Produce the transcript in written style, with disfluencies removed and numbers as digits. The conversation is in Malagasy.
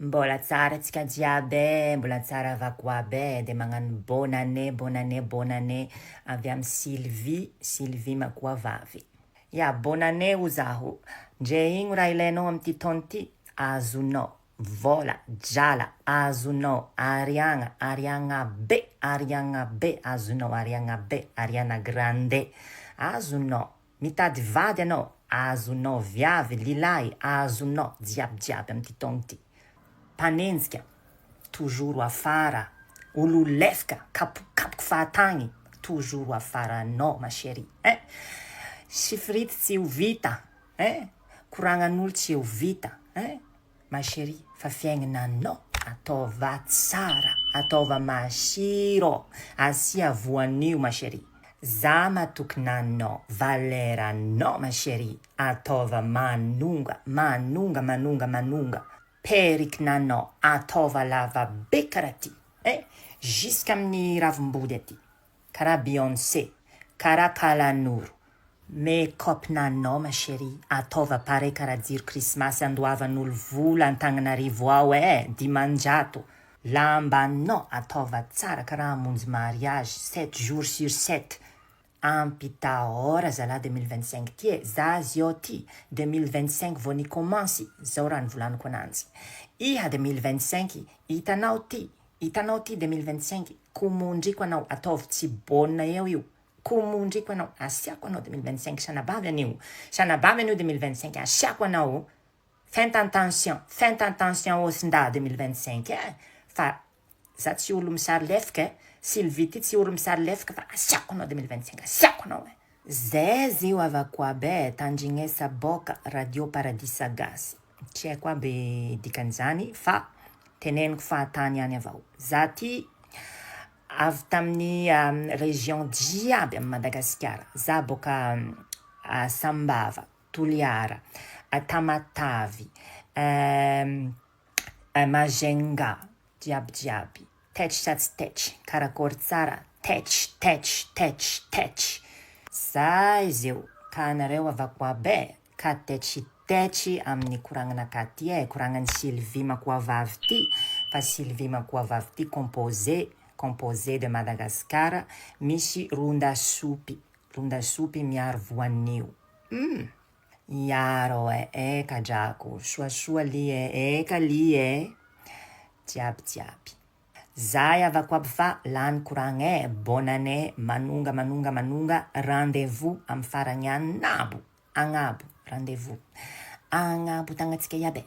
Mbola tsara antsika jiaby e, mbola tsara vakoaby e, de magnano bonne année, bonne année, bonne année avy amin'ny Sylvie Makoavavy. Ya, bonne année ho zaho. Ndre igno raha ilainao amin'ity taona ty, azonao. Vola, drala, azonao. Ariagna be, azonao, Ariagna be, Ariana Grande, azonao. Mitady vady anao, azonao. Viavy, lilahy, azonao. Jiaby amin'ity taona ty. Mpanenjika, toujours afara. Olo lefaka, kapokapoka fahatagny, toujours afara anao, ma chérie. Sifirity tsy ho vita, koragnan'olo tsy ho vita, ma chérie, fa fiaignananao, ataova tsara, ataova masiro, asia voanio, ma chérie. Za matokinanao, valeranao, ma chérie, ataova manonga, perikinanao, ataova lava be karaha ty, jusque amin'ny ravim-body aty, karaha Beyoncé, karaha Kalanoro. Make-up-nanao, ma chérie, ataova pare karaha jiro krismasy andoavan'olo vola Antananarivo ao dimanjato. Lambanao ataova tsara karaha hamonjy mariage 7 jours sur 7. Ampitahora zala 2025 ty za zio ty 2025 vao ni commence, zao raha nivolaniko ananjy. Iha 2025, hitanao ty 2025, komondriko anao, ataovy tsy bonne eo io. Komondriko anao, asiako anao 2025, sanabavy anio 2025, asiako anao. Faites attention osin-da 2025, fa za tsy olo misary lefaka, Sylvie ty tsy olo misary lefaka, fa asiako anao 2025, asiako anao. Zay zio avako abe, Tandrinesa Boka, Radio Paradisa Gasy. Tsy haiko aby dikan'izany, fa teneniko fahatany any avao. Za ty avy tamin'ny région jiaby amin'ny Madagasikara. Za boka Sambava, Toliara, Tamatavy, Majenga, jiaby. Tetry sa tsy tetry, karakory tsara, tetry. Zay zio, ka anareo avako abe, ka tetry amin'ny koragnanaka ty koragnan'ny Sylvie Makoavavy ty, fa Sylvie Makoavavy ty composé de Madagasikara, misy ronda-sopy miaro voanio. Iaro kadrako, soasoa li ka li jiaby. Zay avako aby fa lany koragna bonne année, manonga, rendez-vous amin'ny farany agnabo, rendez-vous. Agnabo tagnatsika iabe,